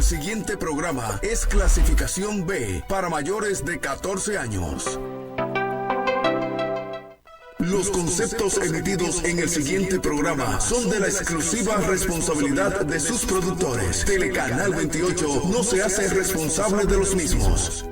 siguiente programa es clasificación B para mayores de 14 años. Los conceptos emitidos en el siguiente programa son de la exclusiva responsabilidad de sus productores. Telecanal 28 no se hace responsable de los mismos.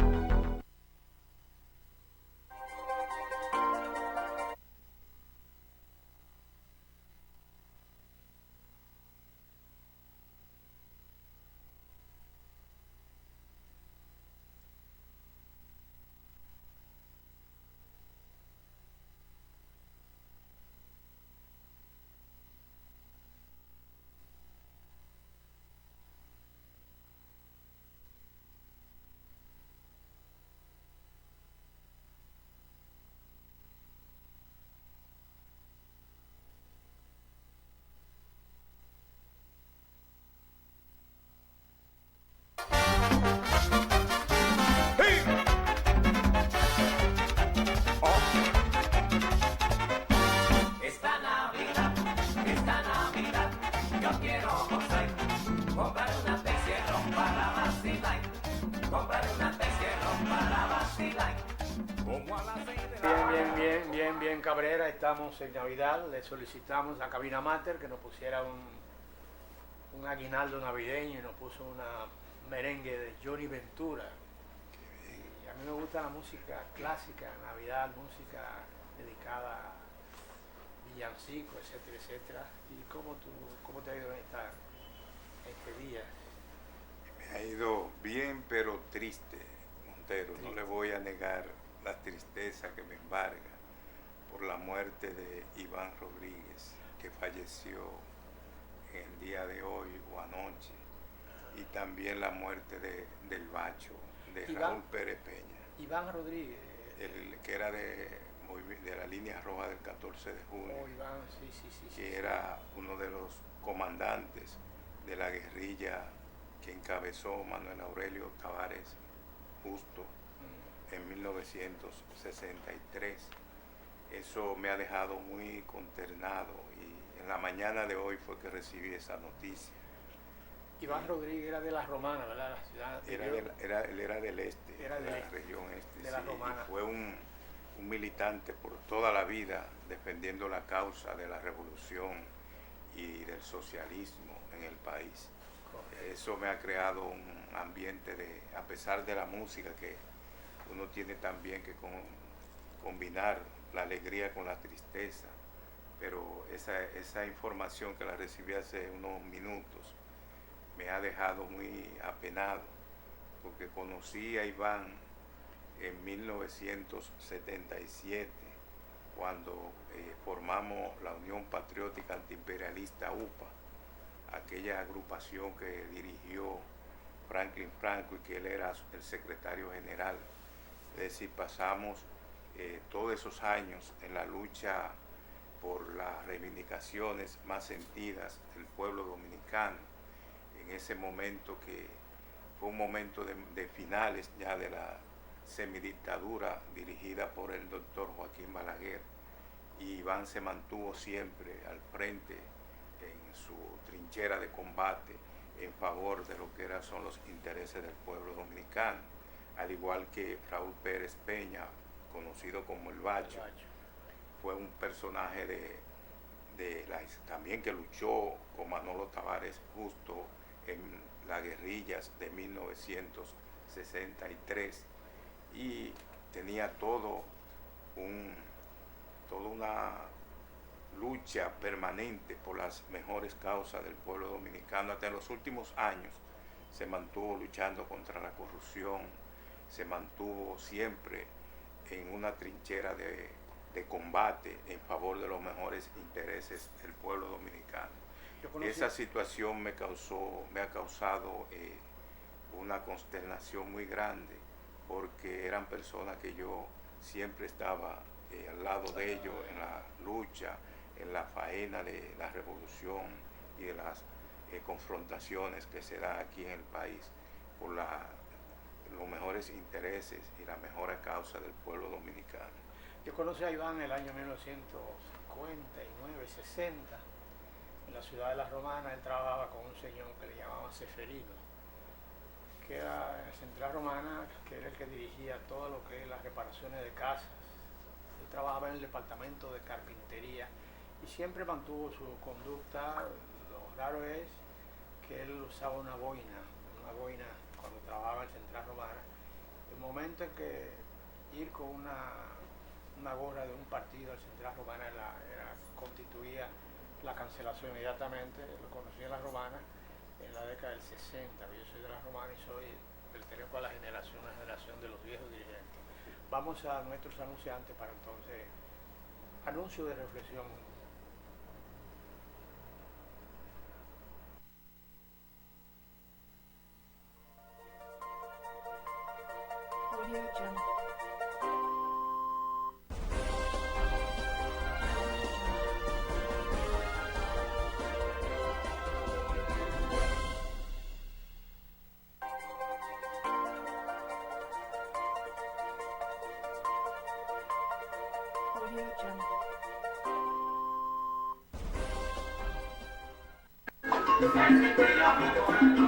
Cabrera, estamos en Navidad, le solicitamos a Cabina Mater que nos pusiera un aguinaldo navideño y nos puso una merengue de Johnny Ventura. Y a mí me gusta la música clásica, Navidad, música dedicada a villancicos, etcétera, etcétera. ¿Y cómo te ha ido en este día? Me ha ido bien, pero triste, Montero. No le voy a negar la tristeza que me embarga por la muerte de Iván Rodríguez, que falleció el día de hoy o anoche, y también la muerte del Bacho, de Raúl Pérez Peña. Iván Rodríguez. Que era de la línea roja del 14 de junio, Iván, sí, que era uno de los comandantes de la guerrilla que encabezó Manuel Aurelio Tavares Justo en 1963. Eso me ha dejado muy consternado y en la mañana de hoy fue que recibí esa noticia. Iván Rodríguez era de la Romana, ¿verdad? La ciudad Él era del este, de la región este, de la Romana. Y fue un militante por toda la vida defendiendo la causa de la revolución y del socialismo en el país. Correcto. Eso me ha creado un ambiente a pesar de la música, que uno tiene también que combinar la alegría con la tristeza, pero esa información que la recibí hace unos minutos me ha dejado muy apenado, porque conocí a Iván en 1977, cuando formamos la Unión Patriótica Antiimperialista UPA, aquella agrupación que dirigió Franklin Franco y que él era el secretario general. Es decir, pasamos todos esos años en la lucha por las reivindicaciones más sentidas del pueblo dominicano, en ese momento que fue un momento de finales ya de la semidictadura dirigida por el doctor Joaquín Balaguer, y Iván se mantuvo siempre al frente en su trinchera de combate en favor de lo que son los intereses del pueblo dominicano, al igual que Raúl Pérez Peña, conocido como el Bacho. Fue un personaje también que luchó con Manolo Tavares Justo en las guerrillas de 1963 y tenía toda una lucha permanente por las mejores causas del pueblo dominicano. Hasta en los últimos años se mantuvo luchando contra la corrupción, se mantuvo siempre en una trinchera de combate en favor de los mejores intereses del pueblo dominicano. Esa situación me ha causado una consternación muy grande, porque eran personas que yo siempre estaba al lado de ellos en la lucha, en la faena de la revolución y de las confrontaciones que se dan aquí en el país por los mejores intereses y la mejor causa del pueblo dominicano. Yo conocí a Iván en el año 1959-60, en la ciudad de La Romana. Él trabajaba con un señor que le llamaban Seferino, que era en Central Romana, que era el que dirigía todo lo que es las reparaciones de casas. Él trabajaba en el departamento de carpintería y siempre mantuvo su conducta. Lo raro es que él usaba una boina cuando trabajaba en Central Romana. El momento en que ir con una gorra de un partido al Central Romana constituía la cancelación inmediatamente. Lo conocí en la Romana en la década del 60, yo soy de la Romana y pertenezco a la generación de los viejos dirigentes. Vamos a nuestros anunciantes para entonces, anuncio de reflexión. Audio Jungle. Audio Jungle.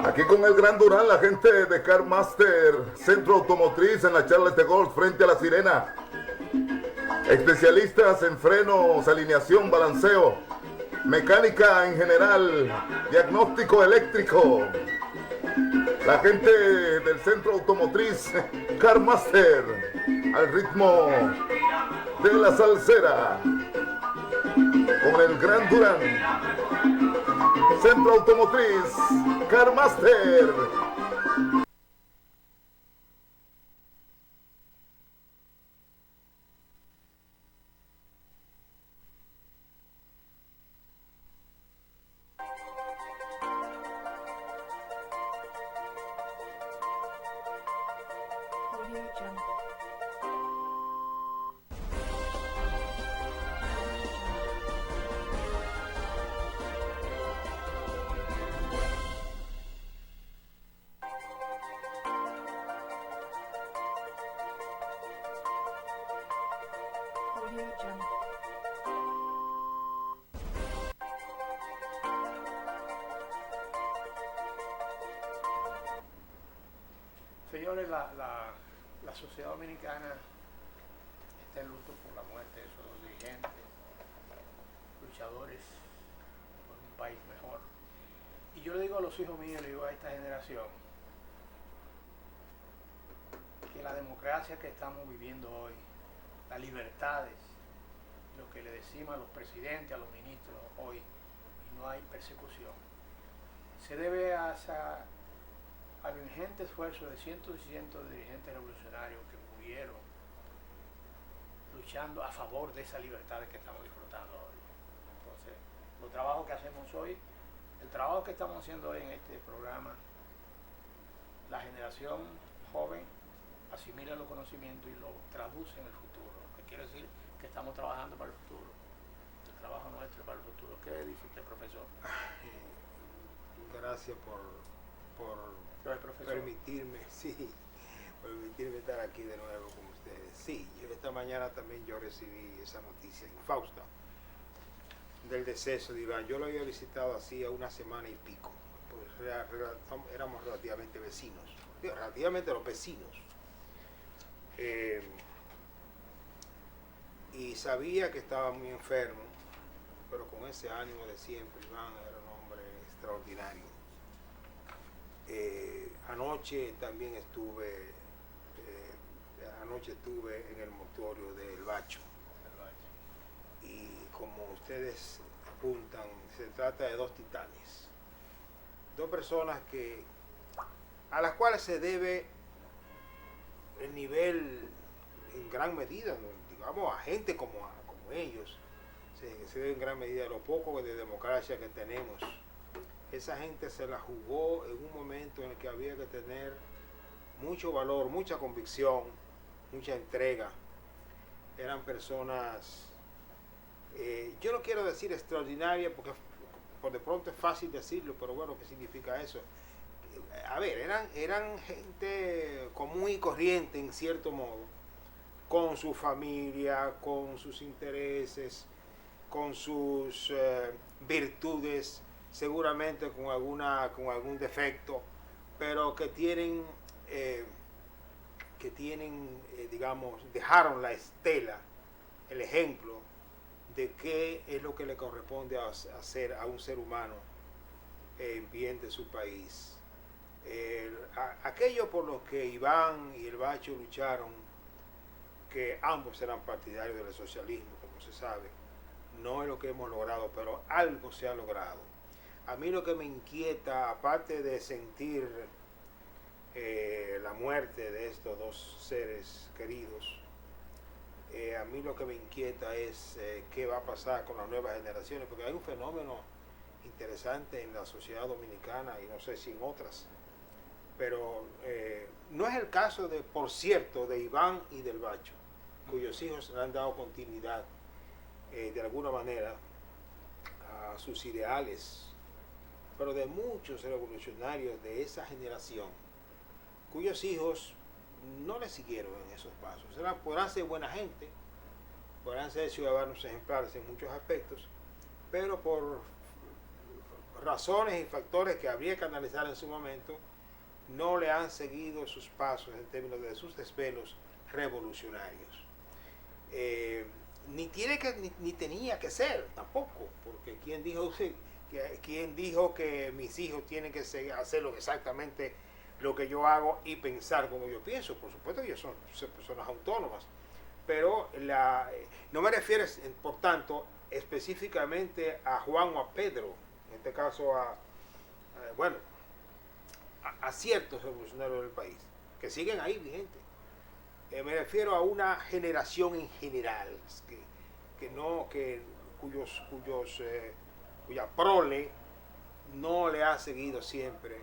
Aquí con el Gran Durán, la gente de Car Master, Centro Automotriz en la Charles de Gaulle frente a La Sirena. Especialistas en frenos, alineación, balanceo, mecánica en general, diagnóstico eléctrico. La gente del Centro Automotriz Car Master, al ritmo de la salsera, con el Gran Durán. Centro Automotriz Car Master. Audio Jungle. Audio Jungle. Señores, la sociedad dominicana está en luto por la muerte de esos dos dirigentes, luchadores por un país mejor. Y yo le digo a los hijos míos, le digo a esta generación, que la democracia que estamos viviendo hoy, las libertades, lo que le decimos a los presidentes, a los ministros hoy, y no hay persecución, se debe al ingente esfuerzo de cientos y cientos de dirigentes revolucionarios que murieron luchando a favor de esas libertades que estamos disfrutando hoy. Entonces, los trabajos que hacemos hoy, el trabajo que estamos haciendo hoy en este programa, la generación joven asimila los conocimientos y lo traduce en el futuro, lo que quiere decir que estamos trabajando para el futuro. El trabajo nuestro es para el futuro. ¿Qué dice usted, profesor? Gracias por permitirme, por permitirme estar aquí de nuevo con ustedes. Sí, esta mañana también yo recibí esa noticia infausta del deceso de Iván. Yo lo había visitado hacía una semana y pico, pues éramos relativamente vecinos, relativamente los vecinos. Y sabía que estaba muy enfermo, pero con ese ánimo de siempre. Iván era un hombre extraordinario. Anoche también estuve en el mortuorio del Bacho, y como ustedes apuntan, se trata de dos titanes, dos personas a las cuales se debe el nivel, en gran medida, digamos, a gente como ellos, se debe en gran medida a lo poco de democracia que tenemos. Esa gente se la jugó en un momento en el que había que tener mucho valor, mucha convicción, mucha entrega. Eran personas, yo no quiero decir extraordinarias, porque por de pronto es fácil decirlo, pero bueno, ¿qué significa eso? A ver, eran gente común y corriente en cierto modo, con su familia, con sus intereses, con sus virtudes, seguramente con algún defecto, pero que tienen, digamos, dejaron la estela, el ejemplo de qué es lo que le corresponde hacer a un ser humano en bien de su país. Aquello por lo que Iván y el Bacho lucharon, que ambos eran partidarios del socialismo, como se sabe, no es lo que hemos logrado, pero algo se ha logrado. A mí lo que me inquieta, aparte de sentir la muerte de estos dos seres queridos, a mí lo que me inquieta es qué va a pasar con las nuevas generaciones, porque hay un fenómeno interesante en la sociedad dominicana y no sé si en otras, pero no es el caso de, por cierto, de Iván y del Bacho, cuyos hijos le han dado continuidad de alguna manera a sus ideales, pero de muchos revolucionarios de esa generación, cuyos hijos no le siguieron en esos pasos. Podrán ser buena gente, podrán ser ciudadanos ejemplares en muchos aspectos, pero por razones y factores que habría que analizar en su momento, no le han seguido sus pasos en términos de sus desvelos revolucionarios. Ni tenía que ser tampoco, porque ¿quién dijo que mis hijos tienen que hacer exactamente lo que yo hago y pensar como yo pienso? Por supuesto que ellos son personas autónomas, pero no me refiero, por tanto, específicamente a Juan o a Pedro, en este caso a ciertos revolucionarios del país, que siguen ahí vigentes. Me refiero a una generación en general, cuya prole no le ha seguido siempre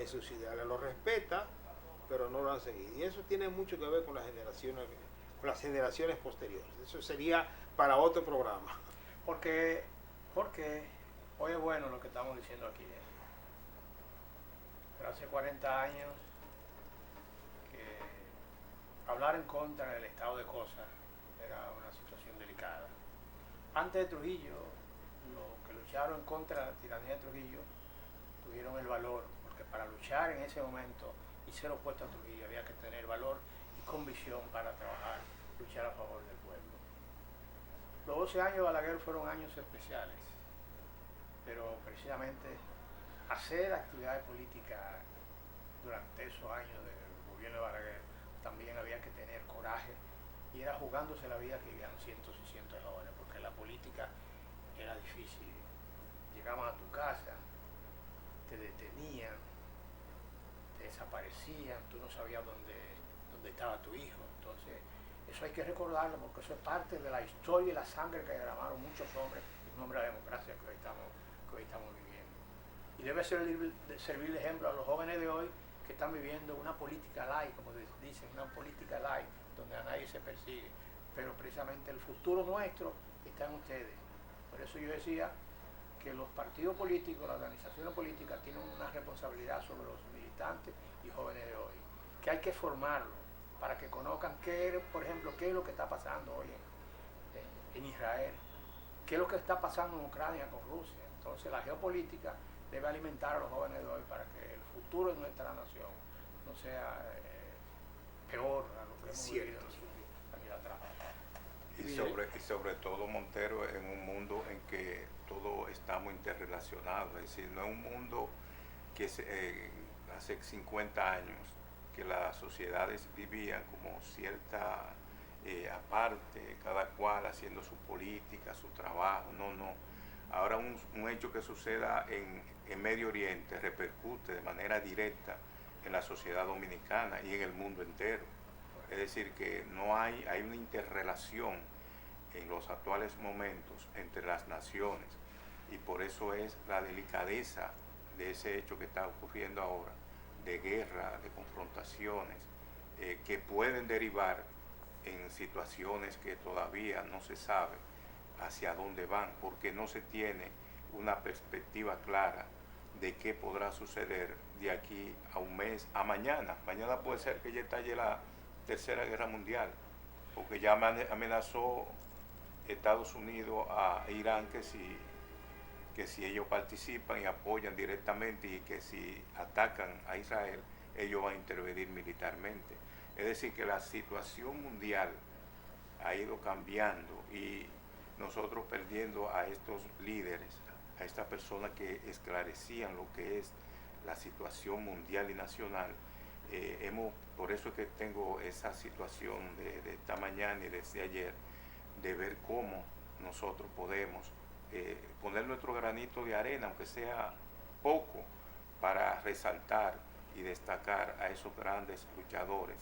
sus ideales. Lo respeta, pero no lo han seguido. Y eso tiene mucho que ver con las generaciones posteriores. Eso sería para otro programa. Porque hoy es bueno lo que estamos diciendo aquí. Pero hace 40 años que hablar en contra del estado de cosas era una situación delicada. Antes de Trujillo, los que lucharon contra la tiranía de Trujillo tuvieron el valor, porque para luchar en ese momento y ser opuesto a Trujillo había que tener valor y convicción para trabajar, luchar a favor del pueblo. Los 12 años de Balaguer fueron años especiales, pero precisamente hacer actividades políticas durante esos años del gobierno de Balaguer también había que tener coraje, y era jugándose la vida que vivían cientos y cientos de jóvenes, porque la política era difícil. Llegaban a tu casa, te detenían, te desaparecían, tú no sabías dónde estaba tu hijo. Entonces eso hay que recordarlo, porque eso es parte de la historia y la sangre que derramaron muchos hombres en nombre de la democracia que hoy estamos viviendo. Y debe servir de ejemplo a los jóvenes de hoy que están viviendo una política light, como dicen, una política light, donde a nadie se persigue. Pero precisamente el futuro nuestro está en ustedes. Por eso yo decía que los partidos políticos, las organizaciones políticas tienen una responsabilidad sobre los militantes y jóvenes de hoy, que hay que formarlos para que conozcan por ejemplo, qué es lo que está pasando hoy en Israel, qué es lo que está pasando en Ucrania con Rusia. Entonces la geopolítica debe alimentar a los jóvenes de hoy para que el futuro de nuestra nación no sea peor a lo que hemos vivido aquí atrás. Y sobre todo, Montero, en un mundo en que todo está muy interrelacionado, es decir, no es un mundo que hace 50 años que las sociedades vivían como cierta aparte, cada cual haciendo su política, su trabajo. No. Ahora un hecho que suceda en Medio Oriente repercute de manera directa en la sociedad dominicana y en el mundo entero. Es decir, que hay una interrelación en los actuales momentos entre las naciones, y por eso es la delicadeza de ese hecho que está ocurriendo ahora, de guerra, de confrontaciones, que pueden derivar en situaciones que todavía no se sabe hacia dónde van, porque no se tiene una perspectiva clara de qué podrá suceder de aquí a un mes, a mañana. Mañana puede ser que ya estalle la Tercera Guerra Mundial, porque ya amenazó Estados Unidos a Irán que si que si ellos participan y apoyan directamente y que si atacan a Israel, ellos van a intervenir militarmente. Es decir, que la situación mundial ha ido cambiando y nosotros perdiendo a estos líderes, a estas personas que esclarecían lo que es la situación mundial y nacional. Por eso es que tengo esa situación de esta mañana y desde ayer, de ver cómo nosotros podemos poner nuestro granito de arena, aunque sea poco, para resaltar y destacar a esos grandes luchadores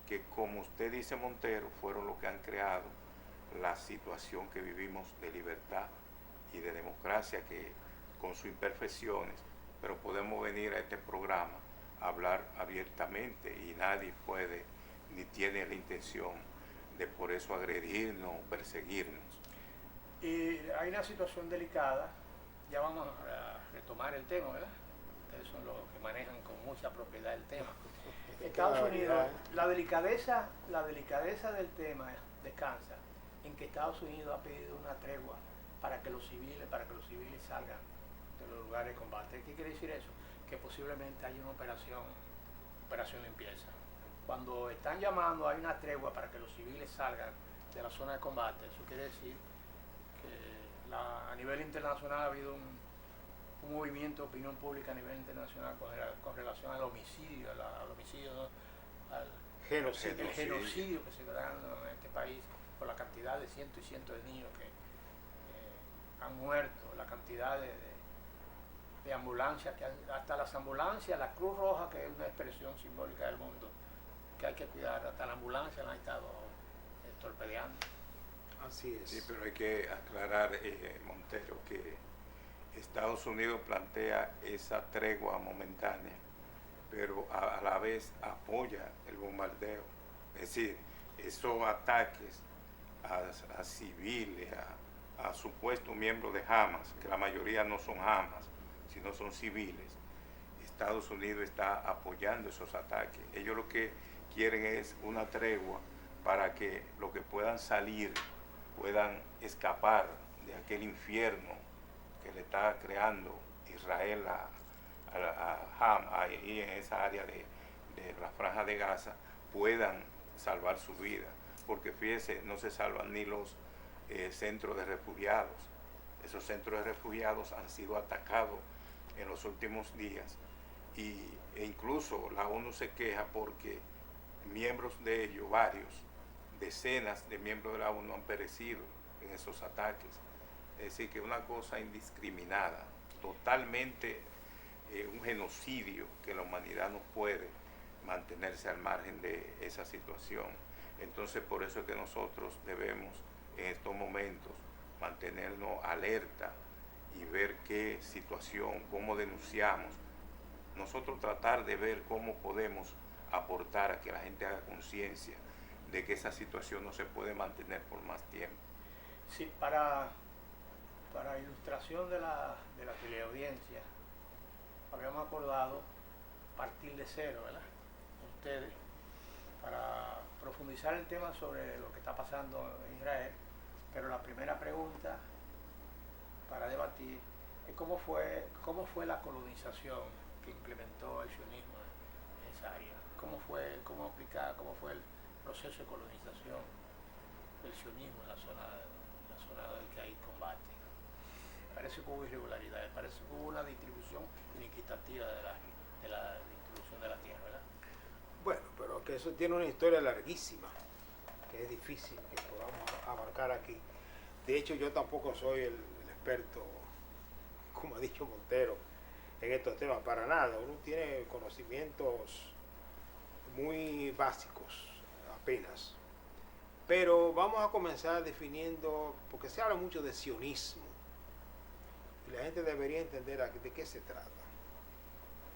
que, como usted dice, Montero, fueron los que han creado la situación que vivimos de libertad y de democracia, que con sus imperfecciones, pero podemos venir a este programa a hablar abiertamente y nadie puede ni tiene la intención de por eso agredirnos o perseguirnos. Y hay una situación delicada, ya vamos a retomar el tema, ¿verdad? Ustedes son los que manejan con mucha propiedad el tema. Estados Unidos, la delicadeza del tema descansa en que Estados Unidos ha pedido una tregua para que los civiles salgan de los lugares de combate. ¿Qué quiere decir eso? Que posiblemente haya una operación limpieza. Cuando están llamando hay una tregua para que los civiles salgan de la zona de combate, eso quiere decir que a nivel internacional ha habido un movimiento de opinión pública a nivel internacional con relación al homicidio, al genocidio que se está dando en este país, por la cantidad de cientos y cientos de niños que han muerto, la cantidad de ambulancias, hasta las ambulancias, la Cruz Roja, que es una expresión simbólica del mundo, que hay que cuidar, hasta la ambulancia la han estado torpedeando. Así es. Sí, pero hay que aclarar, Montero, que Estados Unidos plantea esa tregua momentánea, pero a la vez apoya el bombardeo. Es decir, esos ataques a civiles, a supuestos miembros de Hamas, que la mayoría no son Hamas, sino son civiles, Estados Unidos está apoyando esos ataques. Ellos lo que quieren es una tregua para que los que puedan salir puedan escapar de aquel infierno que le está creando Israel a Hamas, ahí en esa área de la Franja de Gaza, puedan salvar su vida. Porque fíjense, no se salvan ni los centros de refugiados. Esos centros de refugiados han sido atacados en los últimos días e incluso la ONU se queja porque miembros de ellos, decenas de miembros de la ONU han perecido en esos ataques. Es decir, que una cosa indiscriminada, totalmente un genocidio, que la humanidad no puede mantenerse al margen de esa situación. Entonces, por eso es que nosotros debemos en estos momentos mantenernos alerta y ver qué situación, cómo denunciamos. Nosotros tratar de ver cómo podemos aportar a que la gente haga conciencia de que esa situación no se puede mantener por más tiempo. Sí, para ilustración de la teleaudiencia, habíamos acordado partir de cero, ¿verdad? Ustedes, para profundizar el tema sobre lo que está pasando en Israel, pero la primera pregunta para debatir es cómo fue la colonización que implementó el sionismo en esa área, cómo fue el proceso de colonización del sionismo en la zona del que hay combate. Parece que hubo irregularidades, parece que hubo una distribución inequitativa de la distribución de la tierra, ¿verdad? Bueno, pero que eso tiene una historia larguísima, que es difícil que podamos abarcar aquí. De hecho, yo tampoco soy el experto, como ha dicho Montero, en estos temas, para nada. Uno tiene conocimientos muy básicos, apenas. Pero vamos a comenzar definiendo, porque se habla mucho de sionismo, y la gente debería entender de qué se trata.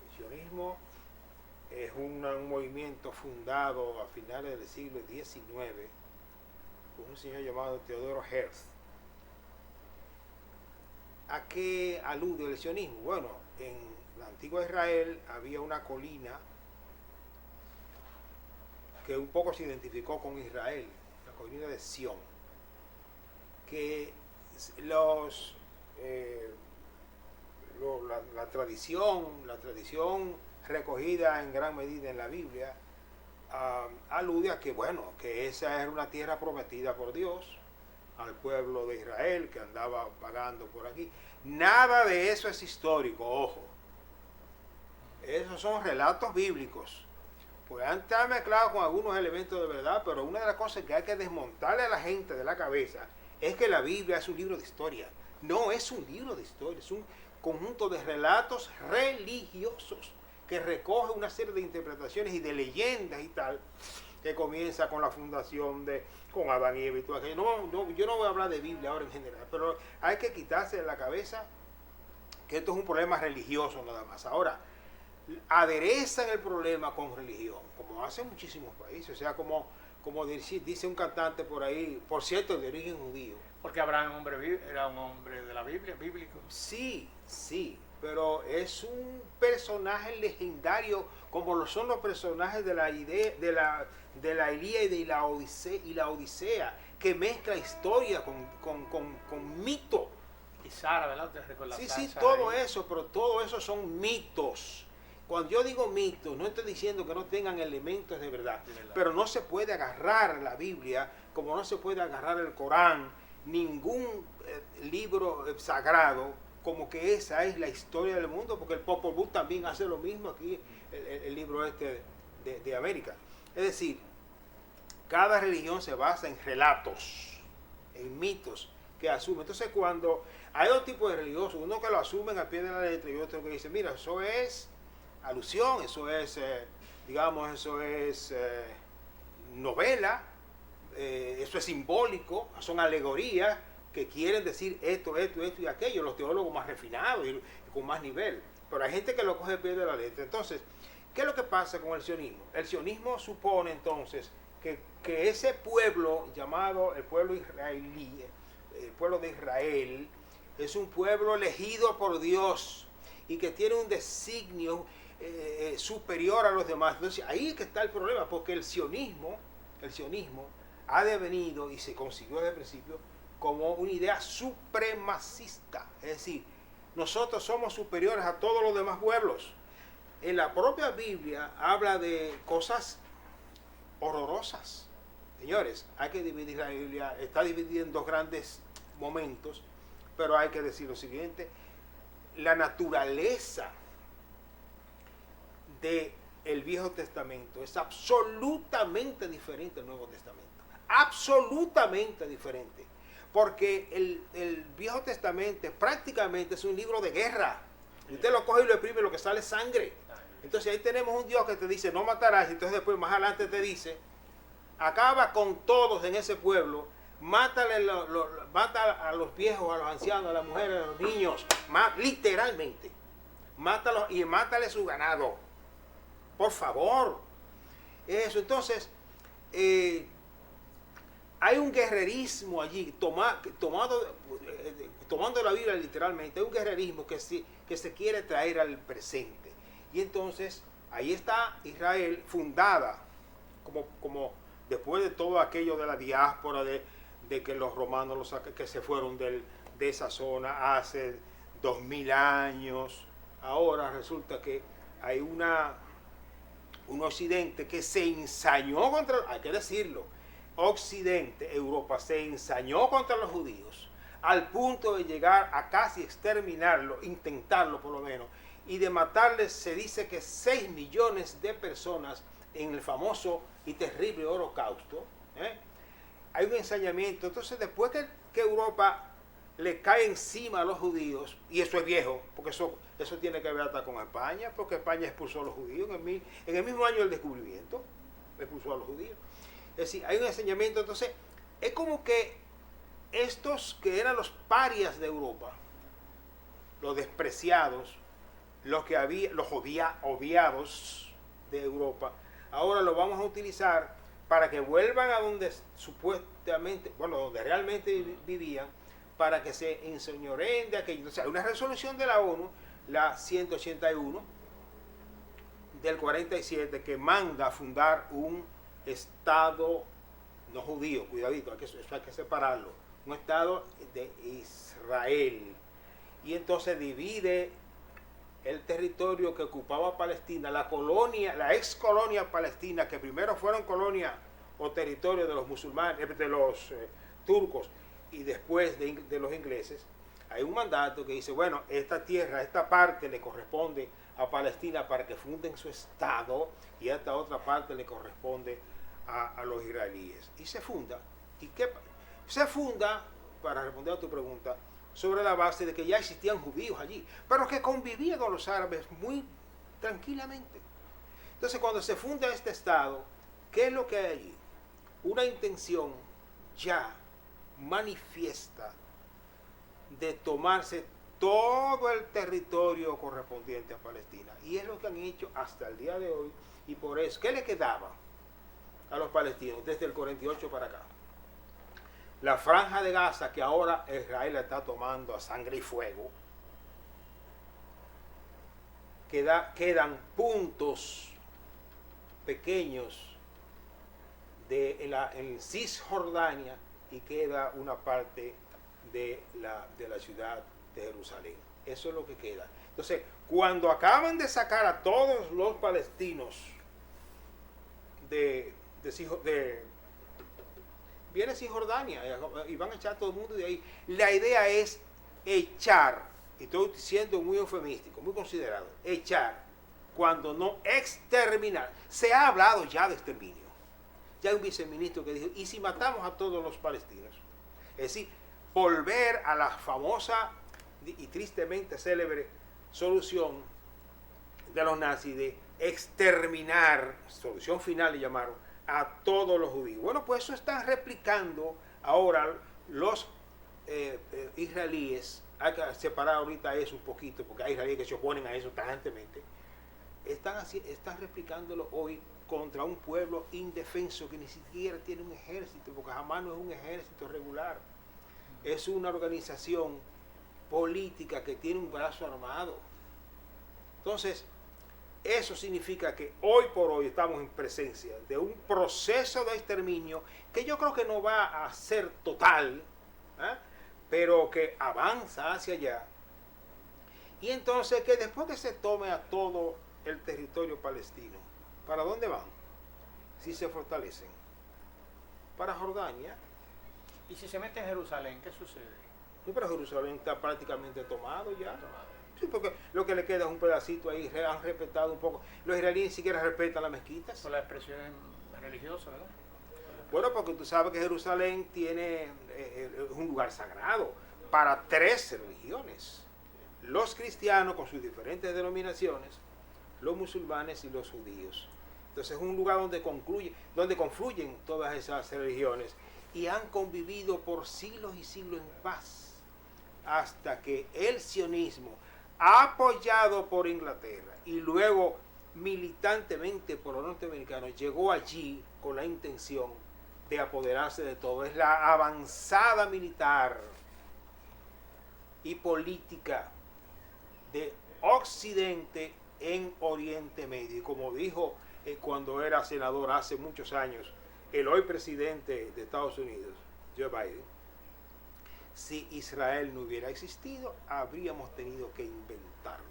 El sionismo es un movimiento fundado a finales del siglo XIX por un señor llamado Teodoro Herzl. ¿A qué alude el sionismo? Bueno, en la antigua Israel había una colina que un poco se identificó con Israel, la colina de Sión, que los la tradición recogida en gran medida en la Biblia, alude a que, bueno, que esa era una tierra prometida por Dios al pueblo de Israel que andaba vagando por aquí. Nada de eso es histórico, ojo. Esos son relatos bíblicos. Pueden estar mezclados con algunos elementos de verdad, pero una de las cosas que hay que desmontarle a la gente de la cabeza es que la Biblia es un libro de historia. No es un libro de historia, es un conjunto de relatos religiosos que recoge una serie de interpretaciones y de leyendas y tal, que comienza con la fundación con Adán y Eva y todo aquello. Yo no voy a hablar de Biblia ahora en general, pero hay que quitarse de la cabeza que esto es un problema religioso nada más. Ahora, aderezan el problema con religión, como hacen muchísimos países, o sea, como dice un cantante por ahí, por cierto, de origen judío. Porque Abraham era un hombre de la Biblia, bíblico. Sí, pero es un personaje legendario, como lo son los personajes de la Ilíada y la Odisea, que mezcla historia con mito. Y Sara, ¿verdad? ¿Te recuerdas? Sí, todo eso, pero todo eso son mitos. Cuando yo digo mitos, no estoy diciendo que no tengan elementos de verdad, pero no se puede agarrar la Biblia como no se puede agarrar el Corán, ningún libro sagrado, como que esa es la historia del mundo, porque el Popol Vuh también hace lo mismo aquí, el libro este de América. Es decir, cada religión se basa en relatos, en mitos que asume. Entonces, cuando hay dos tipos de religiosos, uno que lo asumen al pie de la letra y otro que dice, mira, eso es alusión, eso es, novela, eso es simbólico, son alegorías que quieren decir esto y aquello, los teólogos más refinados y con más nivel. Pero hay gente que lo coge al pie de la letra. Entonces, ¿qué es lo que pasa con el sionismo? El sionismo supone entonces que ese pueblo llamado el pueblo israelí, el pueblo de Israel, es un pueblo elegido por Dios y que tiene un designio superior a los demás. Entonces ahí es que está el problema, porque el sionismo ha devenido y se consiguió desde el principio como una idea supremacista, es decir, nosotros somos superiores a todos los demás pueblos. En la propia Biblia habla de cosas horrorosas. Señores, hay que dividir la Biblia, está dividida en dos grandes momentos, pero hay que decir lo siguiente: la naturaleza del Viejo Testamento es absolutamente diferente al Nuevo Testamento. Absolutamente diferente. Porque el Viejo Testamento prácticamente es un libro de guerra. Usted lo coge y lo exprime, lo que sale es sangre. Entonces ahí tenemos un Dios que te dice no matarás, y entonces después más adelante te dice acaba con todos en ese pueblo, mata a los viejos, a los ancianos, a las mujeres, a los niños, literalmente. Mátalos y mátale su ganado. Por favor. Eso, entonces, hay un guerrerismo allí, tomando la Biblia literalmente, hay un guerrerismo que se quiere traer al presente. Y entonces, ahí está Israel fundada, como después de todo aquello de la diáspora, de que los romanos que se fueron de esa zona hace 2000 años, ahora resulta que hay un occidente que se ensañó contra, hay que decirlo, Occidente, Europa, se ensañó contra los judíos al punto de llegar a casi exterminarlo, intentarlo por lo menos, y de matarles, se dice que 6 millones de personas en el famoso y terrible holocausto. Hay un ensañamiento. Entonces, después que Europa le cae encima a los judíos, y eso es viejo, porque eso tiene que ver hasta con España, porque España expulsó a los judíos en el mismo año del descubrimiento, expulsó a los judíos. Es decir, hay un ensañamiento. Entonces, es como que estos que eran los parias de Europa, los despreciados, los odiados de Europa, ahora lo vamos a utilizar para que vuelvan a donde supuestamente, donde realmente vivían, para que se enseñoreen de aquello. O sea, una resolución de la ONU, la 181 del 47, que manda a fundar un Estado no judío, cuidadito, eso hay que separarlo, un Estado de Israel. Y entonces divide el territorio que ocupaba Palestina, la colonia, la ex colonia palestina, que primero fueron colonia o territorio de los musulmanes, de los turcos y después de los ingleses, hay un mandato que dice, bueno, esta tierra, esta parte le corresponde a Palestina para que funden su estado y esta otra parte le corresponde a los israelíes. Y se funda. ¿Y qué? Se funda, para responder a tu pregunta, sobre la base de que ya existían judíos allí, pero que convivían con los árabes muy tranquilamente. Entonces, cuando se funda este estado, ¿qué es lo que hay allí? Una intención ya manifiesta de tomarse todo el territorio correspondiente a Palestina. Y es lo que han hecho hasta el día de hoy. Y por eso, ¿qué le quedaba a los palestinos desde el 48 para acá? La franja de Gaza, que ahora Israel la está tomando a sangre y fuego, quedan puntos pequeños en Cisjordania y queda una parte de la ciudad de Jerusalén. Eso es lo que queda. Entonces, cuando acaban de sacar a todos los palestinos viene Cisjordania y van a echar a todo el mundo de ahí. La idea es echar, y estoy siendo muy eufemístico, muy considerado, echar, cuando no exterminar. Se ha hablado ya de exterminio. Ya hay un viceministro que dijo, ¿y si matamos a todos los palestinos? Es decir, volver a la famosa y tristemente célebre solución de los nazis de exterminar, solución final le llamaron, a todos los judíos. Bueno, pues eso están replicando ahora los israelíes. Hay que separar ahorita eso un poquito, porque hay israelíes que se oponen a eso tajantemente. Están replicándolo hoy contra un pueblo indefenso que ni siquiera tiene un ejército, porque jamás no es un ejército regular. Es una organización política que tiene un brazo armado. Entonces, eso significa que hoy por hoy estamos en presencia de un proceso de exterminio que yo creo que no va a ser total, pero que avanza hacia allá. Y entonces que después que se tome a todo el territorio palestino, ¿para dónde van? Si se fortalecen. Para Jordania. ¿Y si se mete en Jerusalén, qué sucede? Sí, pero Jerusalén está prácticamente tomado ya. Sí, porque lo que le queda es un pedacito ahí, han respetado un poco. Los israelíes ni siquiera respetan las mezquitas. Por la expresión religiosa, ¿verdad? Bueno, porque tú sabes que Jerusalén tiene un lugar sagrado para 3 religiones. Los cristianos con sus diferentes denominaciones, los musulmanes y los judíos. Entonces es un lugar donde confluyen todas esas religiones y han convivido por siglos y siglos en paz hasta que el sionismo, apoyado por Inglaterra y luego militantemente por los norteamericanos, llegó allí con la intención de apoderarse de todo. Es la avanzada militar y política de Occidente en Oriente Medio. Y como dijo cuando era senador hace muchos años, el hoy presidente de Estados Unidos, Joe Biden, si Israel no hubiera existido, habríamos tenido que inventarlo.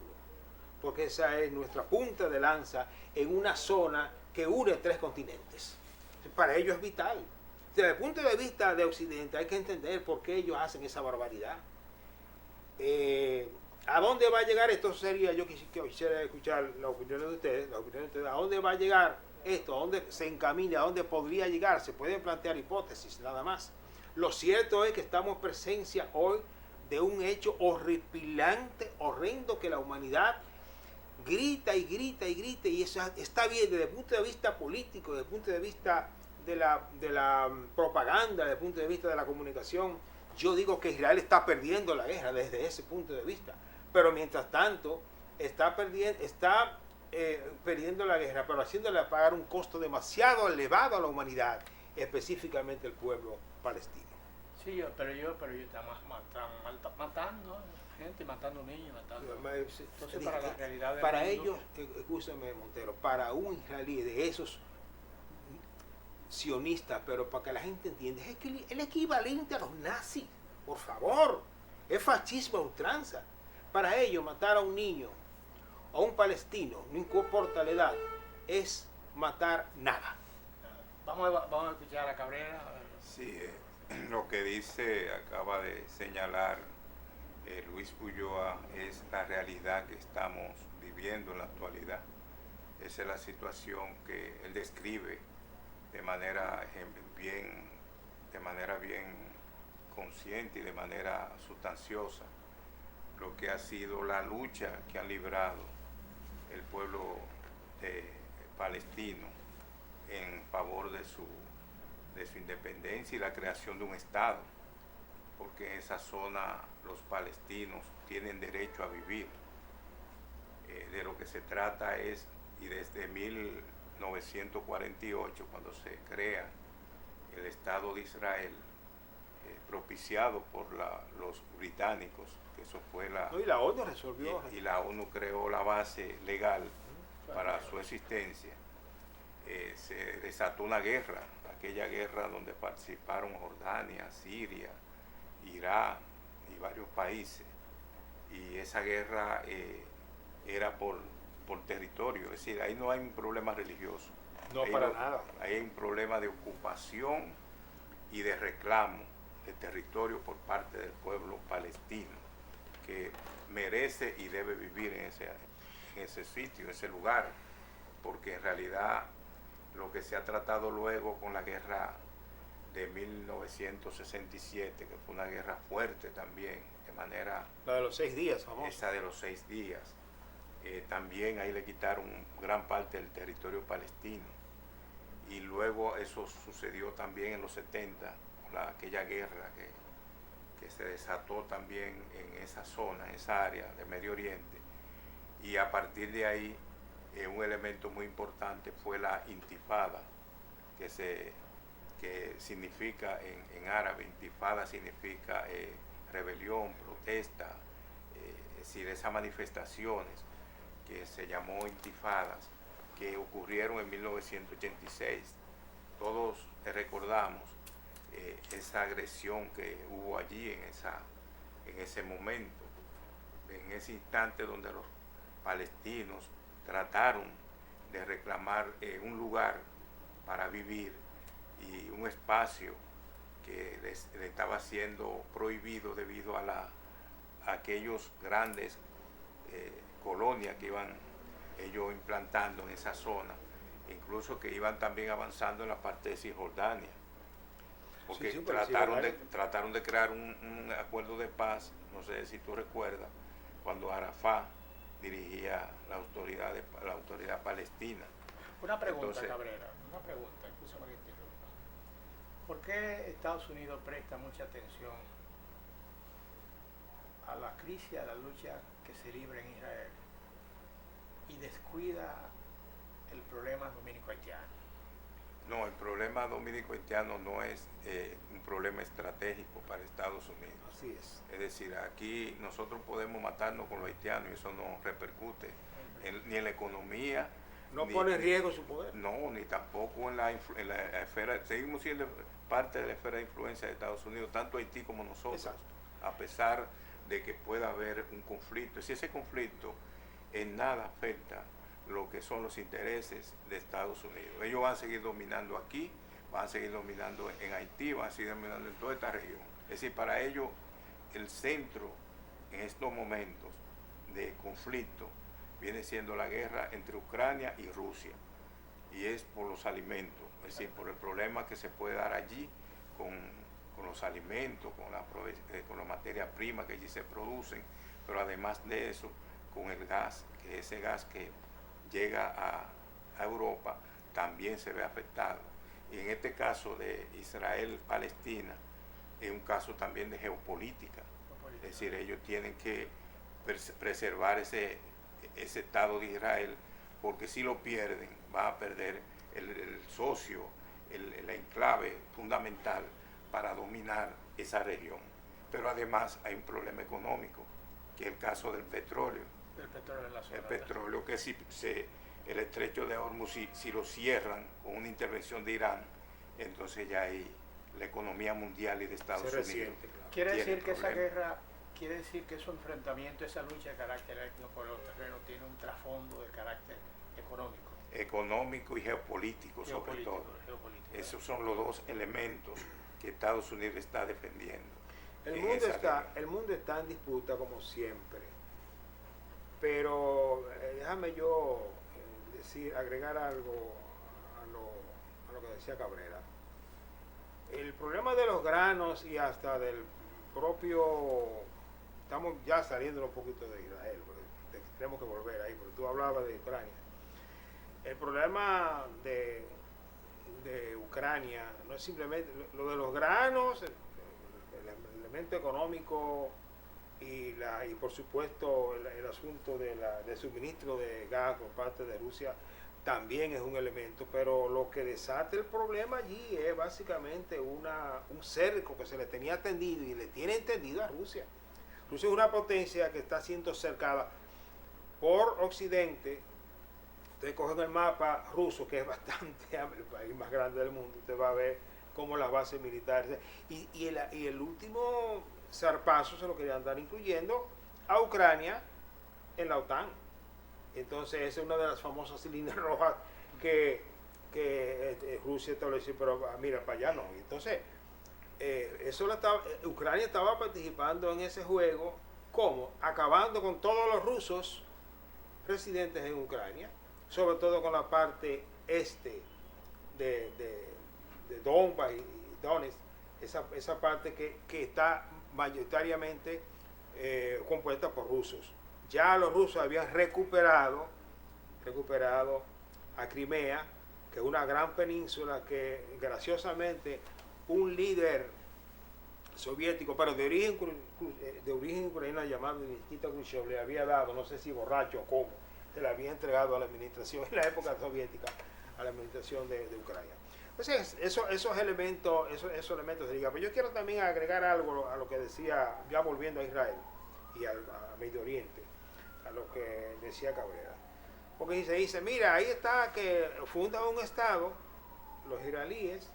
Porque esa es nuestra punta de lanza en una zona que une 3 continentes. Para ellos es vital. Desde el punto de vista de Occidente hay que entender por qué ellos hacen esa barbaridad. ¿A dónde va a llegar esto? Sería, yo quisiera escuchar la opinión de ustedes, ¿a dónde va a llegar esto? ¿A dónde se encamina? ¿A dónde podría llegar? Se pueden plantear hipótesis, nada más. Lo cierto es que estamos en presencia hoy de un hecho horripilante, horrendo, que la humanidad grita y grita y grita, y eso está bien desde el punto de vista político, desde el punto de vista de la propaganda, desde el punto de vista de la comunicación. Yo digo que Israel está perdiendo la guerra desde ese punto de vista, pero mientras tanto está perdiendo la guerra, pero haciéndole pagar un costo demasiado elevado a la humanidad, específicamente el pueblo palestino. Sí, pero ellos están matando gente, matando niños, matando. Entonces, para la realidad para ellos, escúchame Montero, para un israelí de esos sionistas, pero para que la gente entienda, es el equivalente a los nazis, por favor, es fascismo a ultranza. Para ellos matar a un niño a un palestino, no importa la edad, es matar nada. Vamos a escuchar a Cabrera. Sí, lo que dice, acaba de señalar Luis Ulloa, es la realidad que estamos viviendo en la actualidad. Esa es la situación que él describe de manera bien consciente y de manera sustanciosa lo que ha sido la lucha que ha librado el pueblo palestino en favor de su independencia y la creación de un Estado, porque en esa zona los palestinos tienen derecho a vivir. De lo que se trata es, y desde 1948, cuando se crea el Estado de Israel, propiciado por los británicos, que eso fue Y la ONU resolvió. y la ONU creó la base legal para su existencia. Se desató una guerra, aquella guerra donde participaron Jordania, Siria, Irak y varios países, y esa guerra era por territorio, es decir, ahí no hay un problema religioso, No, para nada. ahí hay un problema de ocupación y de reclamo de territorio por parte del pueblo palestino, que merece y debe vivir en ese sitio, en ese lugar, porque en realidad lo que se ha tratado luego con la guerra de 1967, que fue una guerra fuerte también, de manera... La de los 6 días, famosa. Esa de los 6 días. También ahí le quitaron gran parte del territorio palestino. Y luego eso sucedió también en los 70, con aquella guerra que se desató también en esa zona, en esa área de Medio Oriente. Y a partir de ahí, un elemento muy importante fue la intifada, que significa en árabe, intifada significa rebelión, protesta, es decir, esas manifestaciones que se llamó intifadas, que ocurrieron en 1986. Todos recordamos esa agresión que hubo allí en ese momento, en ese instante donde los palestinos trataron de reclamar un lugar para vivir y un espacio que les estaba siendo prohibido debido a aquellos grandes colonias que iban ellos implantando en esa zona, incluso que iban también avanzando en la parte de Cisjordania, porque Sí, trataron de crear un acuerdo de paz, no sé si tú recuerdas, cuando Arafat dirigía la autoridad palestina. Una pregunta, Entonces, Cabrera, una pregunta, escúchame que te interrumpa. ¿Por qué Estados Unidos presta mucha atención a la crisis, a la lucha que se libra en Israel y descuida el problema dominico-haitiano? No, el problema dominico-haitiano no es un problema estratégico para Estados Unidos. Así es. Es decir, aquí nosotros podemos matarnos con los haitianos y eso no repercute ni en la economía. No pone en riesgo su poder. No, ni tampoco en la esfera. Seguimos siendo parte de la esfera de influencia de Estados Unidos, tanto Haití como nosotros. Exacto. A pesar de que pueda haber un conflicto. Si ese conflicto en nada afecta lo que son los intereses de Estados Unidos. Ellos van a seguir dominando aquí, van a seguir dominando en Haití, van a seguir dominando en toda esta región. Es decir, para ellos el centro en estos momentos de conflicto viene siendo la guerra entre Ucrania y Rusia, y es por los alimentos, es decir, por el problema que se puede dar allí con los alimentos, con la materia prima que allí se producen, pero además de eso, con el gas, que ese gas que llega a Europa también se ve afectado. Y en este caso de Israel-Palestina, es un caso también de geopolítica. Es decir, ellos tienen que preservar ese Estado de Israel, porque si lo pierden, va a perder el socio, el enclave fundamental para dominar esa región. Pero además hay un problema económico, que es el caso del petróleo. El petróleo en la zona. El petróleo, que si el estrecho de Hormuz, si lo cierran con una intervención de Irán, entonces ya ahí la economía mundial y de Estados Unidos. Claro. Quiere tiene decir que esa problemas. guerra quiere decir que esos enfrentamientos, esa lucha de carácter étnico por los terrenos tiene un trasfondo de carácter económico. Económico y geopolítico, sobre todo. Geopolítico. Esos son los dos elementos que Estados Unidos está defendiendo. El en mundo, esa está, región. el mundo está en disputa como siempre, pero déjame yo agregar algo a lo que decía Cabrera. El problema de los granos y hasta del propio, estamos ya saliendo un poquito de Israel, porque tenemos que volver ahí, porque tú hablabas de Ucrania. El problema de Ucrania no es simplemente lo de los granos, el elemento económico y por supuesto el asunto del suministro de gas por parte de Rusia también es un elemento, pero lo que desata el problema allí es básicamente un cerco que se le tenía tendido y le tiene entendido a Rusia. Rusia es una potencia que está siendo cercada por Occidente. Ustedes cogen el mapa ruso, que es bastante amplio, el país más grande del mundo, usted va a ver cómo las bases militares, y el último zarpazo se lo querían dar incluyendo a Ucrania en la OTAN. Entonces esa es una de las famosas líneas rojas que Rusia estableció, pero mira, para allá no. Entonces, Ucrania estaba participando en ese juego, ¿cómo? Acabando con todos los rusos residentes en Ucrania, sobre todo con la parte este de Donbass y Donetsk, esa parte que está mayoritariamente compuesta por rusos. Ya los rusos habían recuperado a Crimea, que es una gran península que graciosamente un líder soviético, pero de origen ucraniano llamado Nikita Khrushchev le había dado, no sé si borracho o cómo, se le había entregado a la administración en la época soviética, a la administración de Ucrania. Entonces, esos elementos se digan. Pero yo quiero también agregar algo a lo que decía, ya volviendo a Israel y a Medio Oriente, a lo que decía Cabrera. Porque se dice, mira, ahí está que fundan un Estado, los israelíes,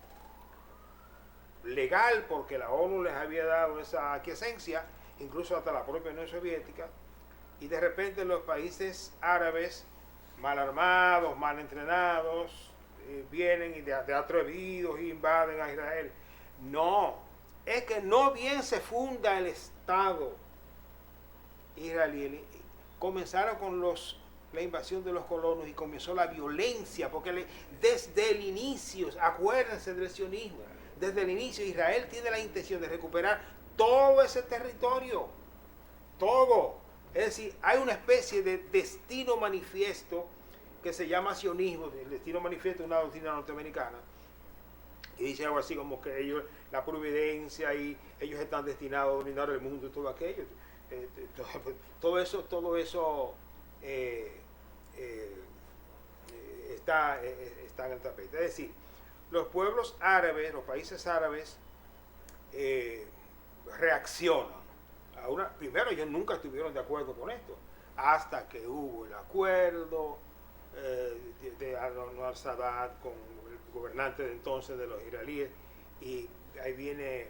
legal porque la ONU les había dado esa aquiescencia, incluso hasta la propia Unión Soviética, y de repente los países árabes, mal armados, mal entrenados, vienen y de atrevidos y invaden a Israel. No, es que no bien se funda el Estado israelí, comenzaron con la invasión de los colonos y comenzó la violencia, porque desde el inicio, acuérdense del sionismo, desde el inicio Israel tiene la intención de recuperar todo ese territorio, todo. Es decir, hay una especie de destino manifiesto que se llama sionismo, el destino manifiesto es una doctrina norteamericana, y dice algo así como que ellos, la providencia, y ellos están destinados a dominar el mundo y todo aquello. Todo eso está en el tapete. Es decir, los pueblos árabes, los países árabes reaccionan. Primero, ellos nunca estuvieron de acuerdo con esto, hasta que hubo el acuerdo de Anwar Sadat con el gobernante de entonces de los israelíes, y ahí viene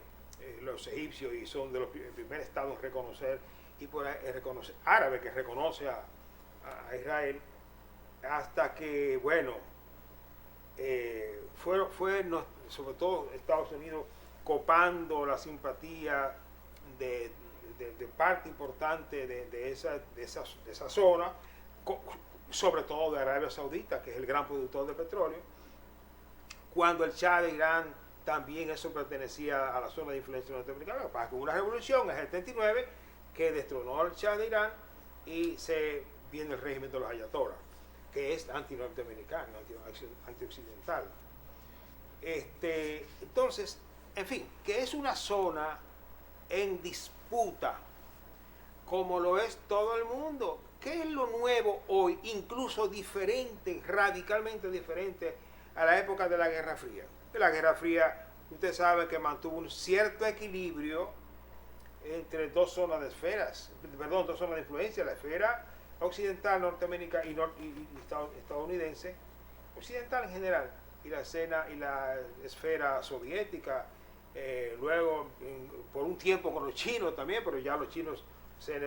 los egipcios, y son de los primer estado en reconocer, y por ahí reconoce árabe que reconoce a Israel, hasta que bueno fue sobre todo Estados Unidos copando la simpatía de parte importante de esa zona, sobre todo de Arabia Saudita, que es el gran productor de petróleo, cuando el Shah de Irán también eso pertenecía a la zona de influencia norteamericana. Pasó una revolución en el 79 que destronó al Shah de Irán y se viene el régimen de los ayatolás, que es anti-norteamericano, anti-occidental. Entonces, en fin, que es una zona en disputa, como lo es todo el mundo. ¿Qué es lo nuevo hoy, incluso diferente, radicalmente diferente a la época de la Guerra Fría? La Guerra Fría, usted sabe que mantuvo un cierto equilibrio entre dos zonas de influencia, la esfera occidental norteamericana y estadounidense, occidental en general, y la esfera soviética, luego por un tiempo con los chinos también, pero ya los chinos se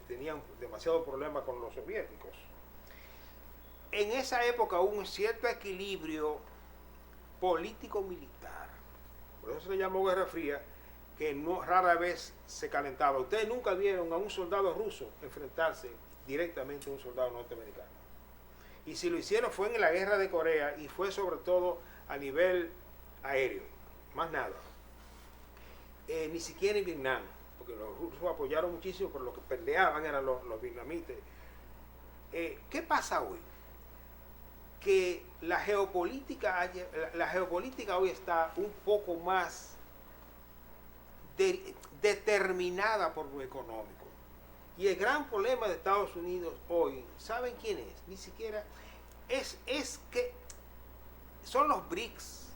tenían demasiado problema con los soviéticos. En esa época hubo un cierto equilibrio político-militar, por eso se le llamó Guerra Fría, que no, rara vez se calentaba. Ustedes nunca vieron a un soldado ruso enfrentarse directamente a un soldado norteamericano. Y si lo hicieron fue en la Guerra de Corea y fue sobre todo a nivel aéreo, más nada. Ni siquiera en Vietnam, porque los rusos apoyaron muchísimo, pero los que peleaban eran los vietnamitas. ¿Qué pasa hoy? Que la geopolítica hoy está un poco más determinada por lo económico. Y el gran problema de Estados Unidos hoy, ¿saben quién es? Ni siquiera es que son los BRICS,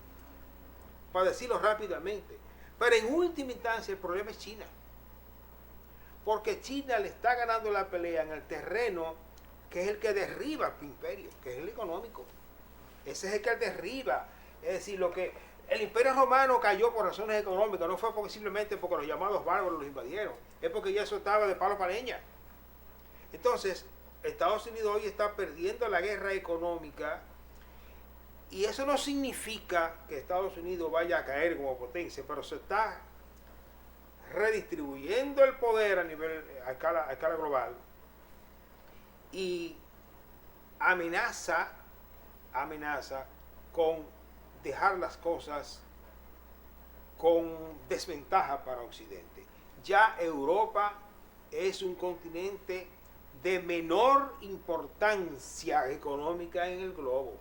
para decirlo rápidamente. Pero en última instancia el problema es China. Porque China le está ganando la pelea en el terreno que es el que derriba tu imperio, que es el económico. Ese es el que derriba. Es decir, el imperio romano cayó por razones económicas, no fue simplemente porque los llamados bárbaros los invadieron, es porque ya eso estaba de palo para leña. Entonces, Estados Unidos hoy está perdiendo la guerra económica y eso no significa que Estados Unidos vaya a caer como potencia, pero se está redistribuyendo el poder a escala global y amenaza con dejar las cosas con desventaja para Occidente. Ya Europa es un continente de menor importancia económica en el globo.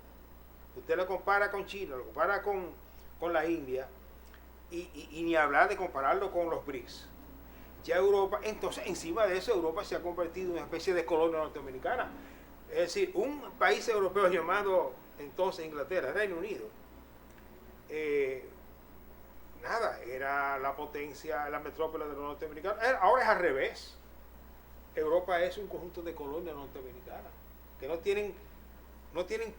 Usted lo compara con China, lo compara con la India, y ni hablar de compararlo con los BRICS. Ya Europa, entonces encima de eso Europa se ha convertido en una especie de colonia norteamericana. Es decir, un país europeo llamado entonces Inglaterra, Reino Unido, era la potencia, la metrópoli de los norteamericanos. Ahora es al revés. Europa es un conjunto de colonias norteamericanas que no tienen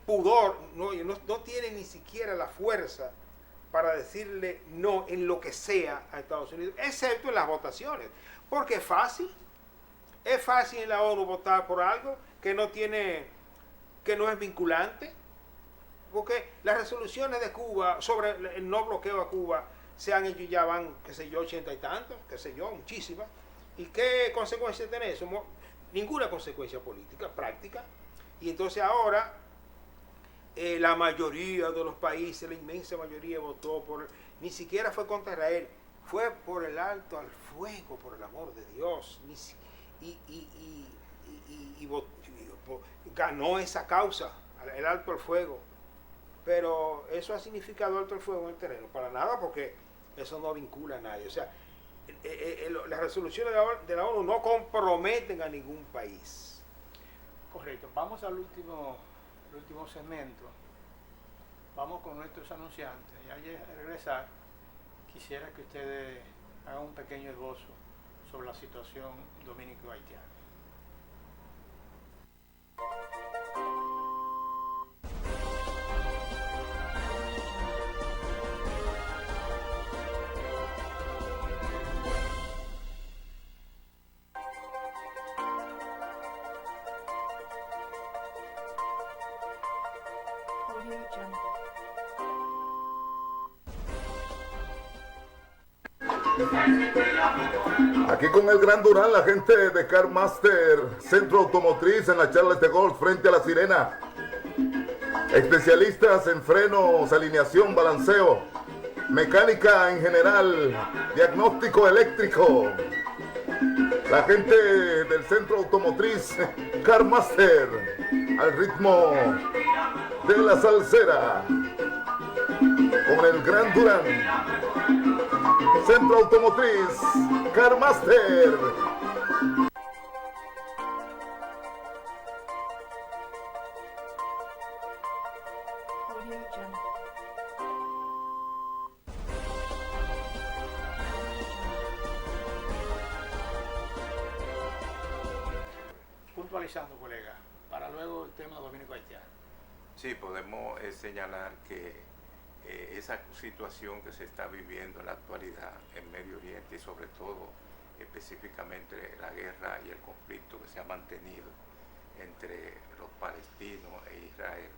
pudor, no tienen ni siquiera la fuerza para decirle no en lo que sea a Estados Unidos, excepto en las votaciones. Porque es fácil en la ONU votar por algo que no es vinculante. Porque las resoluciones de Cuba sobre el no bloqueo a Cuba se han hecho, ya van, 80 y tantos, muchísimas. ¿Y qué consecuencias tiene eso? Ninguna consecuencia política, práctica. Y entonces ahora la mayoría de los países, la inmensa mayoría votó ni siquiera fue contra Israel, fue por el alto al fuego, por el amor de Dios. Ganó esa causa, el alto al fuego. Pero eso ha significado alto el fuego en el terreno, para nada, porque eso no vincula a nadie. O sea, las resoluciones de la ONU no comprometen a ningún país. Correcto. Vamos al último segmento. Vamos con nuestros anunciantes. Y al regresar, quisiera que ustedes hagan un pequeño esbozo sobre la situación dominico-haitiana. Audio Jungle. Aquí con el Gran Durán, la gente de Car Master, Centro Automotriz en la Charles de Golf, frente a la Sirena. Especialistas en frenos, alineación, balanceo, mecánica en general, diagnóstico eléctrico. La gente del Centro Automotriz, Car Master, al ritmo de la salsera, con el Gran Durán. Centro Automotriz, Car Master. Audio Jungle. Puntualizando, colega, para luego el tema dominico-haitiano. Sí, podemos señalar que esa situación que se está viviendo en la actualidad en Medio Oriente y sobre todo específicamente la guerra y el conflicto que se ha mantenido entre los palestinos e Israel,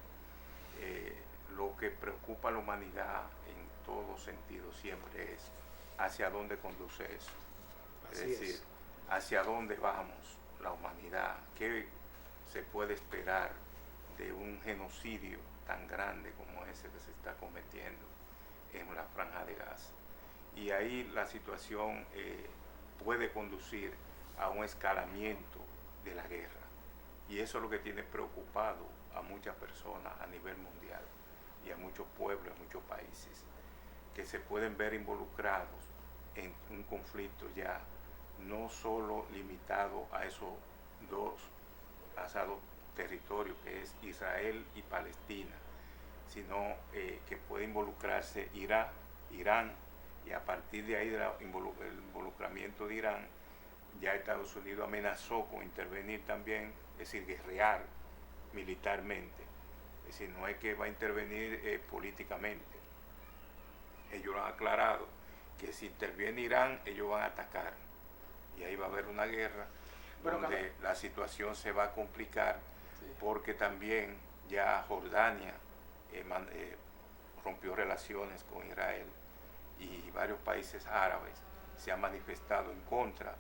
lo que preocupa a la humanidad en todo sentido siempre es hacia dónde conduce eso. Es decir, hacia dónde vamos la humanidad, qué se puede esperar de un genocidio tan grande como ese que se está cometiendo en la Franja de Gaza. Y ahí la situación puede conducir a un escalamiento de la guerra. Y eso es lo que tiene preocupado a muchas personas a nivel mundial y a muchos pueblos, a muchos países, que se pueden ver involucrados en un conflicto ya no solo limitado a esos dos territorios, que es Israel y Palestina, sino que puede involucrarse Irán, y a partir de ahí del involucramiento de Irán, ya Estados Unidos amenazó con intervenir también, es decir, guerrear militarmente. Es decir, no es que va a intervenir políticamente. Ellos lo han aclarado, que si interviene Irán, ellos van a atacar. Y ahí va a haber una guerra donde la situación se va a complicar, porque también ya Jordania rompió relaciones con Israel y varios países árabes se han manifestado en contra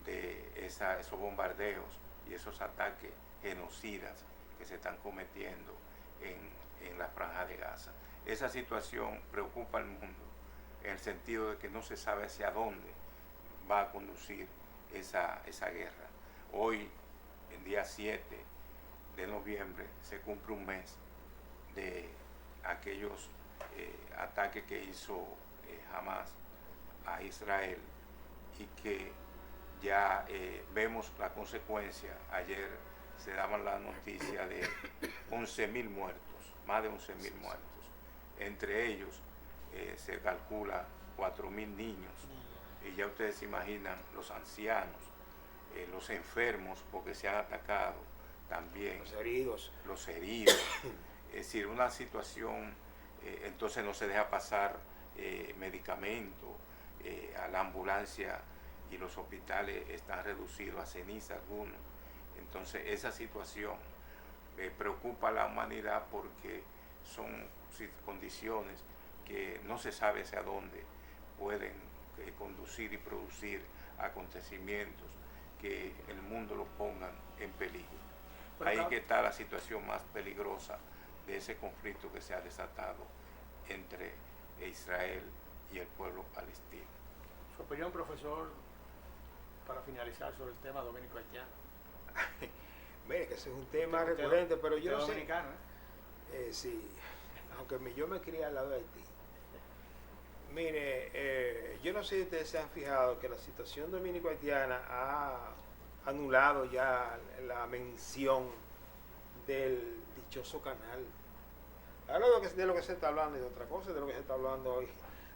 de esos bombardeos y esos ataques genocidas que se están cometiendo en la Franja de Gaza. Esa situación preocupa al mundo en el sentido de que no se sabe hacia dónde va a conducir esa guerra. Hoy, el día 7 de noviembre, se cumple un mes de aquellos ataques que hizo Hamas a Israel y que ya vemos la consecuencia. Ayer se daban la noticia de 11.000 muertos, más de 11.000 muertos. Entre ellos se calcula 4.000 niños, y ya ustedes se imaginan los ancianos, los enfermos, porque se han atacado también, los heridos. Es decir, una situación, entonces no se deja pasar medicamentos, a la ambulancia, y los hospitales están reducidos a ceniza algunos. Entonces esa situación preocupa a la humanidad, porque son condiciones que no se sabe hacia dónde pueden conducir y producir acontecimientos que el mundo lo pongan en peligro. Ahí que está la situación más peligrosa de ese conflicto que se ha desatado entre Israel y el pueblo palestino. Su opinión, profesor, para finalizar sobre el tema dominico-haitiano. Mire, que ese es un tema recurrente, pero yo no sé. Dominicano, Sí, aunque yo me crié al lado de Haití. Mire, yo no sé si ustedes se han fijado que la situación dominico-haitiana ha anulado ya la mención del dichoso canal. Ahora de lo que se está hablando es de otra cosa, de lo que se está hablando hoy.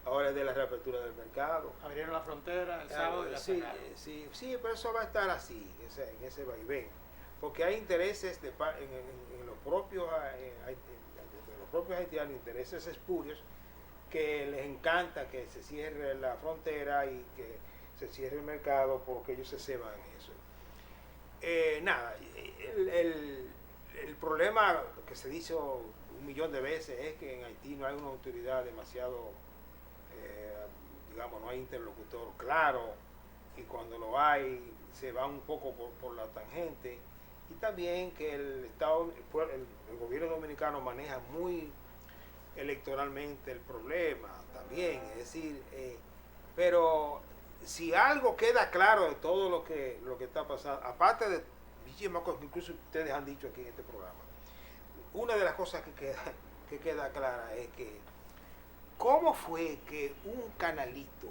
Ahora es de la reapertura del mercado. Abrieron la frontera el sábado y la cerraron. Sí, pero eso va a estar así, en ese vaivén. Porque hay intereses en los propios haitianos, intereses espurios, que les encanta que se cierre la frontera y que se cierre el mercado, porque ellos se ceban en eso. El problema que se dice 1.000.000 de veces es que en Haití no hay una autoridad demasiado, no hay interlocutor claro, y cuando lo hay se va un poco por la tangente, y también que el gobierno dominicano maneja muy electoralmente el problema también, es decir, pero si algo queda claro de todo lo que está pasando, aparte de muchísimas cosas que incluso ustedes han dicho aquí en este programa, una de las cosas que queda clara es que cómo fue que un canalito,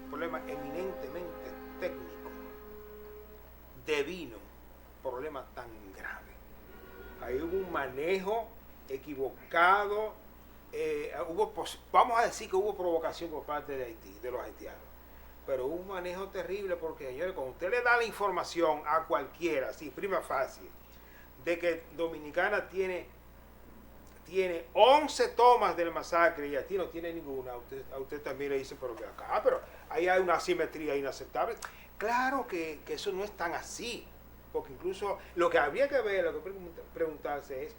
un problema eminentemente técnico, devino problema tan grave. Ahí hubo un manejo equivocado, vamos a decir que hubo provocación por parte de Haití, de los haitianos, pero hubo un manejo terrible, porque, señores, cuando usted le da la información a cualquiera, así, prima facie, de que Dominicana tiene tiene 11 tomas del masacre y Haití no tiene ninguna, a usted también le dicen, pero acá, pero ahí hay una asimetría inaceptable. Claro que eso no es tan así, porque incluso lo que habría que ver, lo que preguntarse es,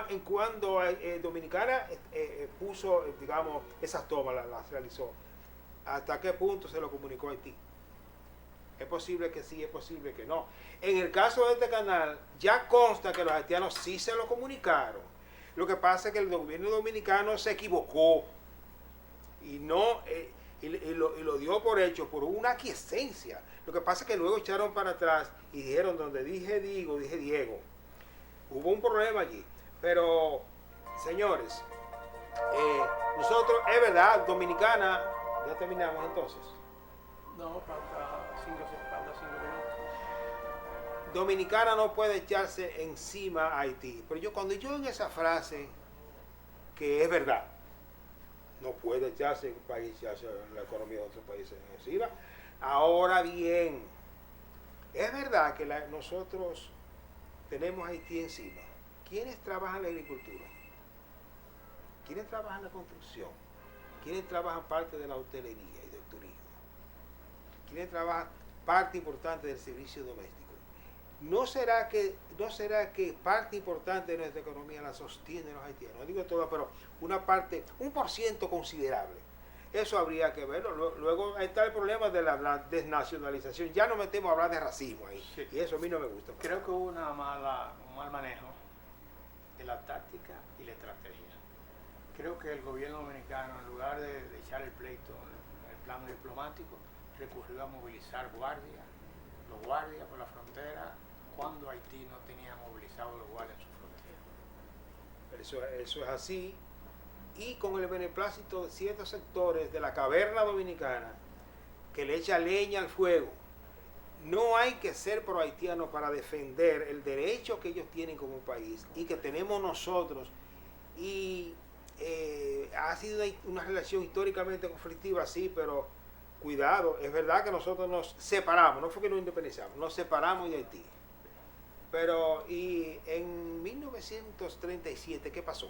en cuando Dominicana puso, digamos, esas tomas, las realizó, ¿hasta qué punto se lo comunicó a Haití? Es posible que sí, es posible que no. En el caso de este canal, ya consta que los haitianos sí se lo comunicaron. Lo que pasa es que el gobierno dominicano se equivocó y no y lo dio por hecho, por una aquiescencia. Lo que pasa es que luego echaron para atrás y dijeron, donde dije Diego, dije Diego. Hubo un problema allí. Pero, señores, nosotros, es verdad, Dominicana, ya terminamos entonces. No, falta 5 minutos. Dominicana no puede echarse encima a Haití. Pero cuando yo en esa frase, que es verdad, no puede echarse un país, echarse la economía de otros países encima. Ahora bien, es verdad que nosotros tenemos a Haití encima. ¿Quiénes trabajan en la agricultura? ¿Quiénes trabajan en la construcción? ¿Quiénes trabajan parte de la hotelería y del turismo? ¿Quiénes trabajan parte importante del servicio doméstico? ¿No será que parte importante de nuestra economía la sostienen los haitianos? No digo toda, pero una parte, un % considerable. Eso habría que verlo. Luego está el problema de la desnacionalización. Ya nos metemos a hablar de racismo ahí. Sí. Y eso a mí no me gusta. Creo que hubo un mal manejo de la táctica y la estrategia. Creo que el gobierno dominicano, en lugar de echar el pleito en el plano diplomático, recurrió a movilizar los guardias por la frontera, cuando Haití no tenía movilizados los guardias en su frontera. Eso es así. Y con el beneplácito de ciertos sectores de la caverna dominicana que le echa leña al fuego. No hay que ser pro haitiano para defender el derecho que ellos tienen como país y que tenemos nosotros. Y ha sido una relación históricamente conflictiva, sí, pero cuidado, es verdad que nosotros nos separamos, no fue que nos independizamos, nos separamos de Haití. Pero, y en 1937, ¿qué pasó?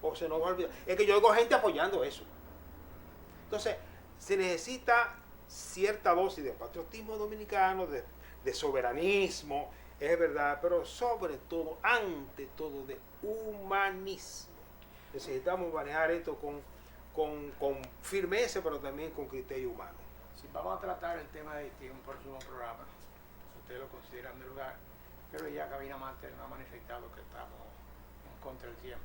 O se nos va a olvidar. Es que yo oigo gente apoyando eso. Entonces, se necesita cierta dosis de patriotismo dominicano, de soberanismo, es verdad, pero sobre todo, ante todo, de humanismo. Necesitamos manejar esto con firmeza, pero también con criterio humano. Sí, vamos a tratar el tema de Haití en un próximo programa, si ustedes lo consideran de lugar, pero ya Cabina Mater nos ha manifestado que estamos en contra del tiempo.